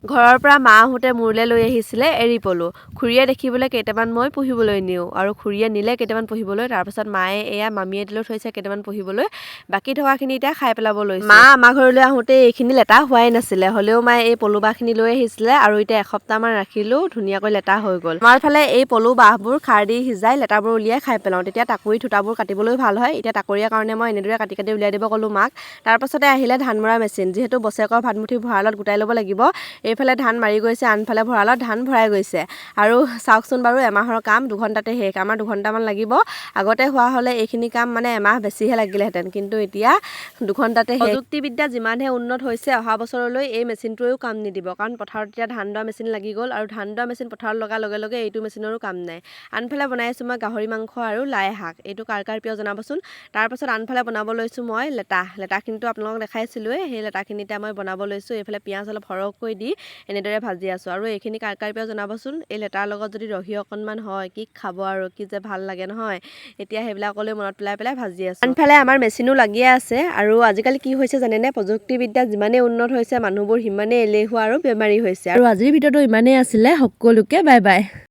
ঘৰৰ পৰা মাহঁতে মোৰলৈ লৈ আহিছিলে এৰী পলু। খুৰীয়ে দেখিবলৈ কেইটামান মই পুহিবলৈ নিওঁ আৰু খুৰীয়ে নিলে কেইটামান পুহিবলৈ। তাৰপাছত মায়ে এয়া মামীয়ে দিলৈ থৈছে কেইটামান পুহিবলৈ। বাকী থকাখিনি এতিয়া খাই পেলাব লৈছে। মা আমাৰ ঘৰলৈ আহোঁতে এইখিনি লেটা হোৱাই নাছিলে, হ'লেও মায়ে এই পলু বাঁহখিনি লৈ আহিছিলে আৰু এতিয়া এসপ্তাহমান ৰাখিলোঁ, ধুনীয়াকৈ লেটা হৈ গ'ল। আমাৰ ফালে এই পলু বাঁহবোৰ খাৰ দি সিজাই লেটাবোৰ উলিয়াই খাই পেলাওঁ, তেতিয়া টাকুৰি থোটাবোৰ কাটিবলৈও ভাল হয়। এতিয়া টাকুৰীয়া কাৰণে মই এনেদৰে কাটি কাটি উলিয়াই দিব ক'লোঁ মাক। তাৰপাছতে আহিলে ধান মৰা মেচিন, যিহেতু বছৰেকৰ ভাতমুঠি ভঁৰালত গোটাই ল'ব লাগিব। এইফালে ধান মাৰি গৈছে, আনফালে ভঁৰালত ধান ভৰাই গৈছে। আৰু চাওকচোন বাৰু, এমাহৰ কাম 2 ঘণ্টাতে শেষ। আমাৰ 2 ঘণ্টামান লাগিব। আগতে হোৱা হ'লে এইখিনি কাম মানে এমাহ বেছিহে লাগিলেহেঁতেন, কিন্তু এতিয়া 2 ঘণ্টাতে শেষ। প্ৰযুক্তিবিদ্যা যিমানহে উন্নত হৈছে, অহা বছৰলৈ এই মেচিনটোৱেও কাম নিদিব, কাৰণ পথাৰত এতিয়া ধান দোৱা মেচিন লাগি গ'ল আৰু ধান দোৱা মেচিন পথাৰত লগাৰ লগে লগে এইটো মেচিনৰো কাম নাই। আনফালে বনাইছোঁ মই গাহৰি মাংস আৰু লাই শাক। এইটো কাৰ কাৰ প্ৰিয় জনাবচোন। তাৰপাছত আনফালে বনাব লৈছোঁ মই লেটাখিনিতো আপোনালোকক দেখাইছিলোঁৱেই, সেই লেটাখিনিতে মই বনাব লৈছোঁ। এইফালে পিঁয়াজ অলপ সৰহকৈ দি এনেদৰে ভাজি আছোঁ। আৰু এইখিনি কাৰ কাৰ প্ৰিয় জনাবচোন। এই লেটাৰ লগত যদি ৰহি অকণমান হয়, কি খাব আৰু, কি যে ভাল লাগে নহয়। এতিয়া সেইবিলাকলৈ মনত পেলাই পেলাই ভাজি আছোঁ। আনফালে আমাৰ মেচিনো লাগিয়ে আছে। আৰু আজিকালি কি হৈছে জানেনে, প্ৰযুক্তিবিদ্যা যিমানেই উন্নত হৈছে, মানুহবোৰ সিমানেই এলেহুৱা আৰু বেমাৰী হৈছে। আৰু আজিৰ ভিডিঅ'টো ইমানেই আছিলে, সকলোকে বাই বাই।